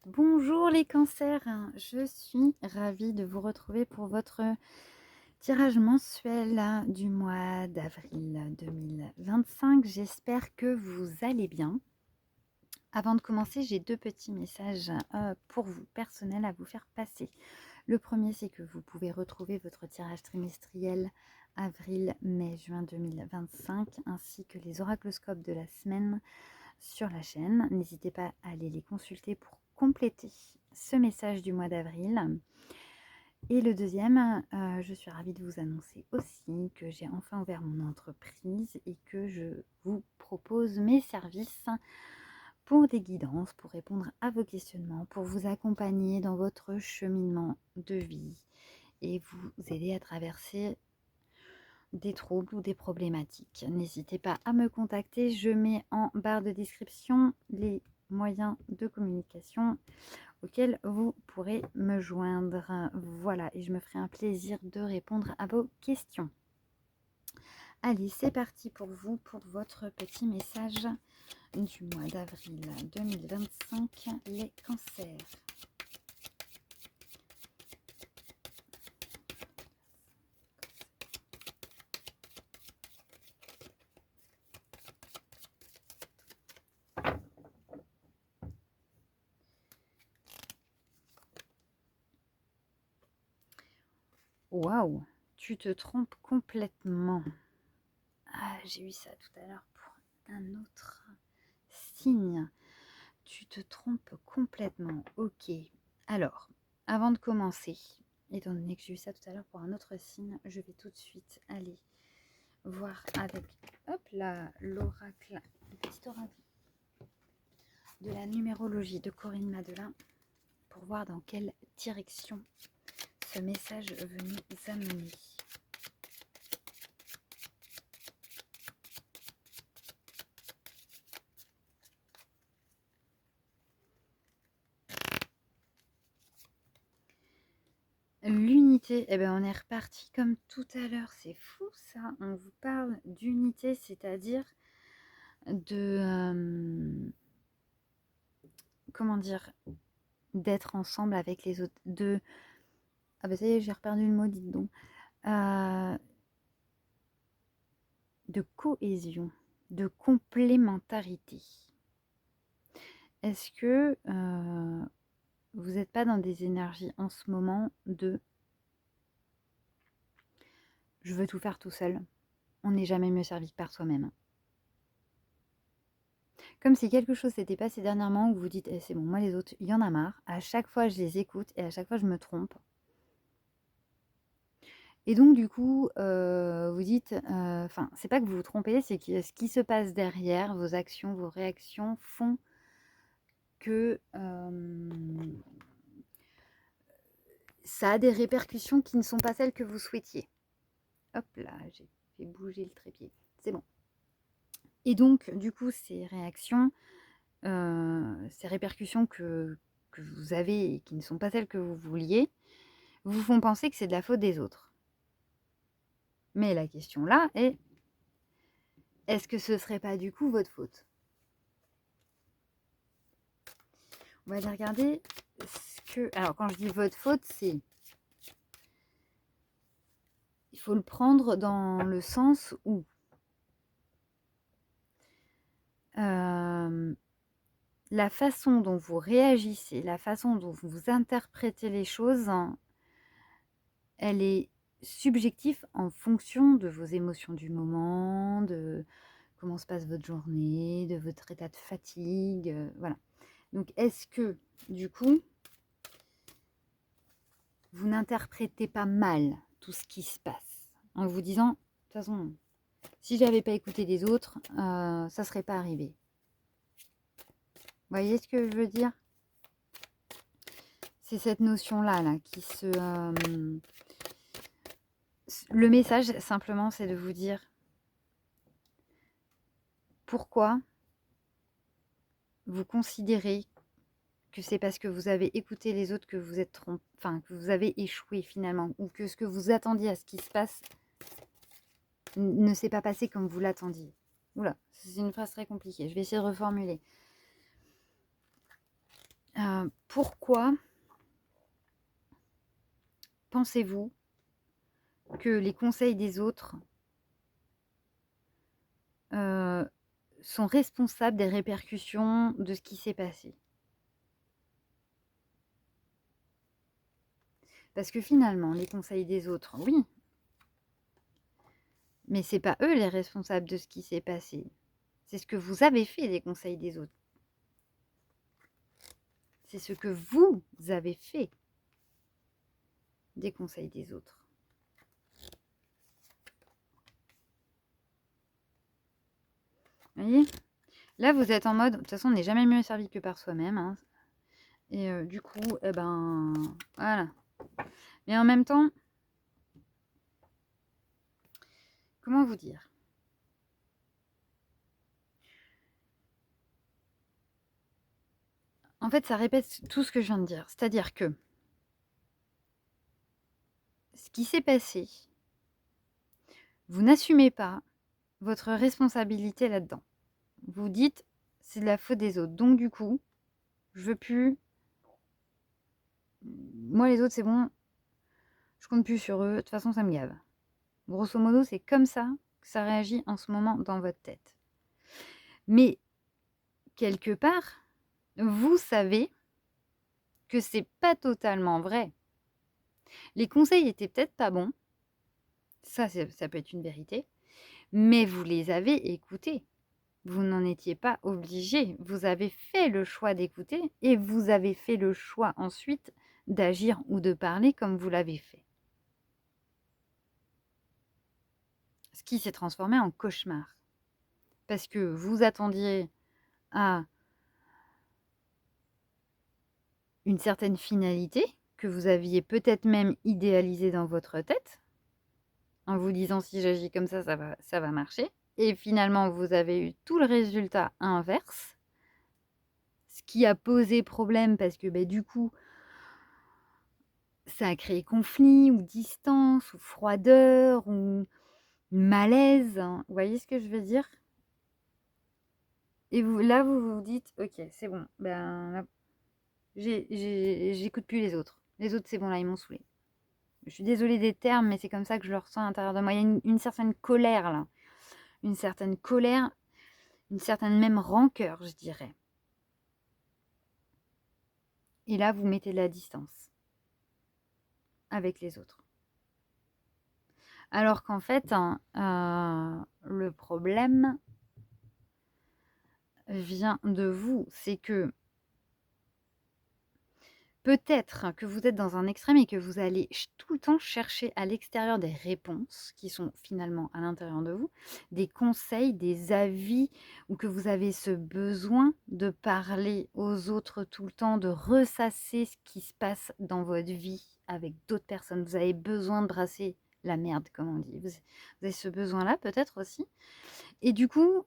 Bonjour les cancers, je suis ravie de vous retrouver pour votre tirage mensuel du mois d'avril 2025. J'espère que vous allez bien. Avant de commencer, j'ai deux petits messages pour vous, personnels, à vous faire passer. Le premier, c'est que vous pouvez retrouver votre tirage trimestriel avril, mai, juin 2025, ainsi que les oracloscopes de la semaine sur la chaîne. N'hésitez pas à aller les consulter pour compléter ce message du mois d'avril. Et le deuxième, je suis ravie de vous annoncer aussi que j'ai enfin ouvert mon entreprise et que je vous propose mes services pour des guidances, pour répondre à vos questionnements, pour vous accompagner dans votre cheminement de vie et vous aider à traverser des troubles ou des problématiques. N'hésitez pas à me contacter, je mets en barre de description les moyens de communication auxquels vous pourrez me joindre. Voilà, et je me ferai un plaisir de répondre à vos questions. Allez, c'est parti pour vous, pour votre petit message du mois d'avril 2025, les cancers. Waouh, tu te trompes complètement. Ah, j'ai eu ça tout à l'heure pour un autre signe. Tu te trompes complètement. Ok. Alors, avant de commencer, étant donné que j'ai eu ça tout à l'heure pour un autre signe, je vais tout de suite aller voir avec hop là l'oracle, le petit oracle de la numérologie de Corinne Madelin pour voir dans quelle direction ce message veut nous amener. L'unité, eh ben on est reparti comme tout à l'heure, c'est fou ça. On vous parle d'unité, c'est-à-dire de comment dire, d'être ensemble avec les autres, de ah bah ça y est, j'ai reperdu le mot, dites donc, euh, de cohésion, de complémentarité. Est-ce que vous n'êtes pas dans des énergies en ce moment de je veux tout faire tout seul? On n'est jamais mieux servi que par soi-même. Comme si quelque chose s'était passé dernièrement où vous dites c'est bon, moi les autres, il y en a marre. À chaque fois, je les écoute et à chaque fois, je me trompe. Et donc, du coup, vous dites, enfin, c'est pas que vous vous trompez, c'est que ce qui se passe derrière, vos actions, vos réactions font que ça a des répercussions qui ne sont pas celles que vous souhaitiez. Hop là, j'ai fait bouger le trépied. C'est bon. Et donc, du coup, ces réactions, ces répercussions que vous avez et qui ne sont pas celles que vous vouliez, vous font penser que c'est de la faute des autres. Mais la question là est, est-ce que ce ne serait pas du coup votre faute? On va aller regarder ce que... Alors, quand je dis votre faute, c'est... Il faut le prendre dans le sens où... la façon dont vous réagissez, la façon dont vous interprétez les choses, elle est subjective en fonction de vos émotions du moment, de comment se passe votre journée, de votre état de fatigue, voilà. Donc, est-ce que, du coup, vous n'interprétez pas mal tout ce qui se passe en vous disant, de toute façon, si j'avais pas écouté les autres, ça serait pas arrivé. Vous voyez ce que je veux dire? C'est cette notion-là là, qui se... le message, simplement, c'est de vous dire pourquoi vous considérez que c'est parce que vous avez écouté les autres que vous êtes trompé, enfin, que vous avez échoué finalement, ou que ce que vous attendiez à ce qui se passe ne s'est pas passé comme vous l'attendiez. Oula, c'est une phrase très compliquée. Je vais essayer de reformuler. Pourquoi pensez-vous que les conseils des autres sont responsables des répercussions de ce qui s'est passé? Parce que finalement, les conseils des autres, oui, mais c'est pas eux les responsables de ce qui s'est passé. C'est ce que vous avez fait des conseils des autres. C'est ce que vous avez fait des conseils des autres. Vous voyez? Là, vous êtes en mode, de toute façon, on n'est jamais mieux servi que par soi-même. Hein. Et du coup, eh ben, voilà. Mais en même temps, comment vous dire? En fait, ça répète tout ce que je viens de dire. C'est-à-dire que ce qui s'est passé, vous n'assumez pas votre responsabilité là-dedans. Vous dites, c'est de la faute des autres. Donc du coup, je veux plus... Moi, les autres, c'est bon. Je compte plus sur eux. De toute façon, ça me gave. Grosso modo, c'est comme ça que ça réagit en ce moment dans votre tête. Mais, quelque part, vous savez que c'est pas totalement vrai. Les conseils étaient peut-être pas bons. Ça peut être une vérité. Mais vous les avez écoutés. Vous n'en étiez pas obligé. Vous avez fait le choix d'écouter et vous avez fait le choix ensuite d'agir ou de parler comme vous l'avez fait. Ce qui s'est transformé en cauchemar. Parce que vous attendiez à une certaine finalité que vous aviez peut-être même idéalisée dans votre tête, en vous disant si j'agis comme ça va marcher. Et finalement, vous avez eu tout le résultat inverse, ce qui a posé problème parce que du coup, ça a créé conflit ou distance ou froideur ou malaise. Hein. Vous voyez ce que je veux dire? Et vous, là, vous vous dites, ok, c'est bon, ben, là, j'écoute plus les autres. Les autres, c'est bon, là, ils m'ont saoulé. Je suis désolée des termes, mais c'est comme ça que je le ressens à l'intérieur de moi. Il y a une certaine colère, là. Une certaine colère, une certaine même rancœur, je dirais. Et là, vous mettez de la distance avec les autres. Alors qu'en fait, hein, le problème vient de vous. C'est que peut-être que vous êtes dans un extrême et que vous allez tout le temps chercher à l'extérieur des réponses qui sont finalement à l'intérieur de vous, des conseils, des avis, ou que vous avez ce besoin de parler aux autres tout le temps, de ressasser ce qui se passe dans votre vie avec d'autres personnes. Vous avez besoin de brasser la merde, comme on dit. Vous avez ce besoin-là peut-être aussi. Et du coup,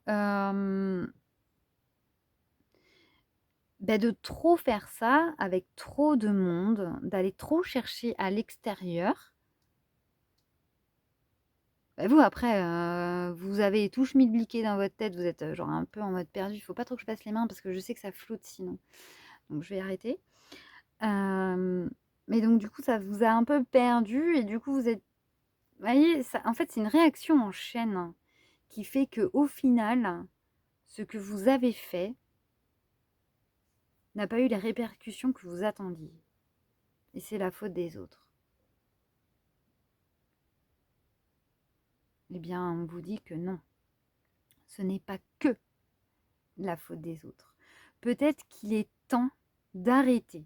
de trop faire ça avec trop de monde, d'aller trop chercher à l'extérieur. Vous après, vous avez tout schmilbliqué dans votre tête, vous êtes, genre un peu en mode perdu. Il faut pas trop que je passe les mains parce que je sais que ça flotte sinon. Donc je vais arrêter. Mais donc du coup, ça vous a un peu perdu et du coup vous êtes vous voyez, ça en fait, c'est une réaction en chaîne qui fait qu'au final, ce que vous avez fait n'a pas eu les répercussions que vous attendiez. Et c'est la faute des autres. Eh bien, on vous dit que non. Ce n'est pas que la faute des autres. Peut-être qu'il est temps d'arrêter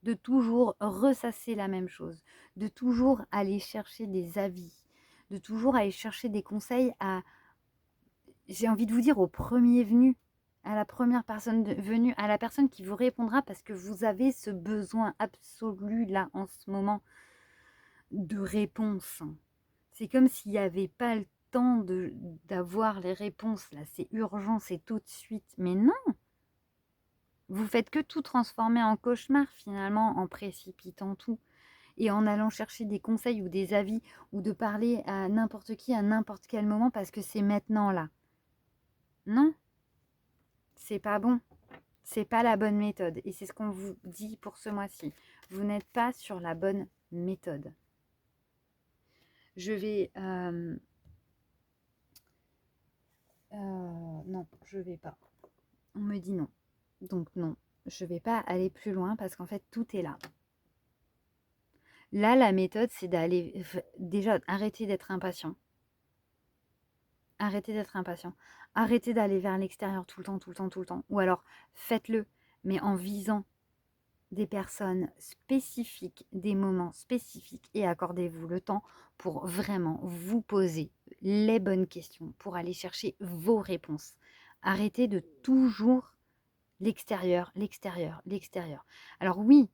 de toujours ressasser la même chose, de toujours aller chercher des avis, de toujours aller chercher des conseils à, j'ai envie de vous dire, au premier venu, à la première personne venue, à la personne qui vous répondra parce que vous avez ce besoin absolu là en ce moment de réponse. C'est comme s'il n'y avait pas le temps d'avoir les réponses là, c'est urgent, c'est tout de suite. Mais non, vous faites que tout transformer en cauchemar finalement en précipitant tout et en allant chercher des conseils ou des avis ou de parler à n'importe qui à n'importe quel moment parce que c'est maintenant là. Non, c'est pas bon. C'est pas la bonne méthode. Et c'est ce qu'on vous dit pour ce mois-ci. Vous n'êtes pas sur la bonne méthode. Je vais... non, je vais pas. On me dit non. Donc non, je vais pas aller plus loin parce qu'en fait, tout est là. Là, la méthode, c'est d'aller... Déjà, arrêter d'être impatient. Arrêtez d'être impatient. Arrêtez d'aller vers l'extérieur tout le temps, tout le temps, tout le temps. Ou alors, faites-le, mais en visant des personnes spécifiques, des moments spécifiques, et accordez-vous le temps pour vraiment vous poser les bonnes questions, pour aller chercher vos réponses. Arrêtez de toujours l'extérieur, l'extérieur, l'extérieur. Alors oui,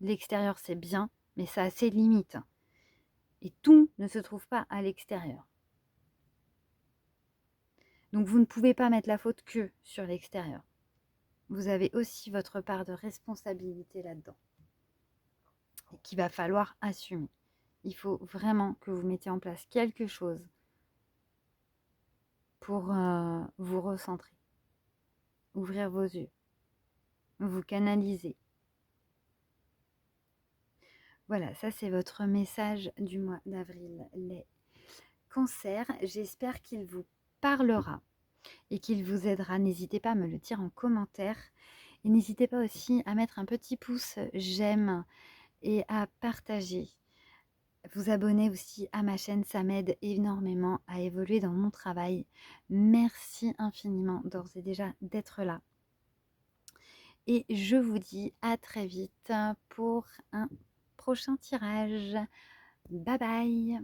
l'extérieur c'est bien, mais ça a ses limites. Et tout ne se trouve pas à l'extérieur. Donc vous ne pouvez pas mettre la faute que sur l'extérieur. Vous avez aussi votre part de responsabilité là-dedans, qu'il va falloir assumer. Il faut vraiment que vous mettiez en place quelque chose pour vous recentrer, ouvrir vos yeux, vous canaliser. Voilà, ça c'est votre message du mois d'avril, les cancers. J'espère qu'il vous parlera et qu'il vous aidera. N'hésitez pas à me le dire en commentaire. Et n'hésitez pas aussi à mettre un petit pouce j'aime et à partager. Vous abonner aussi à ma chaîne, ça m'aide énormément à évoluer dans mon travail. Merci infiniment d'ores et déjà d'être là. Et je vous dis à très vite pour un prochain tirage. Bye bye!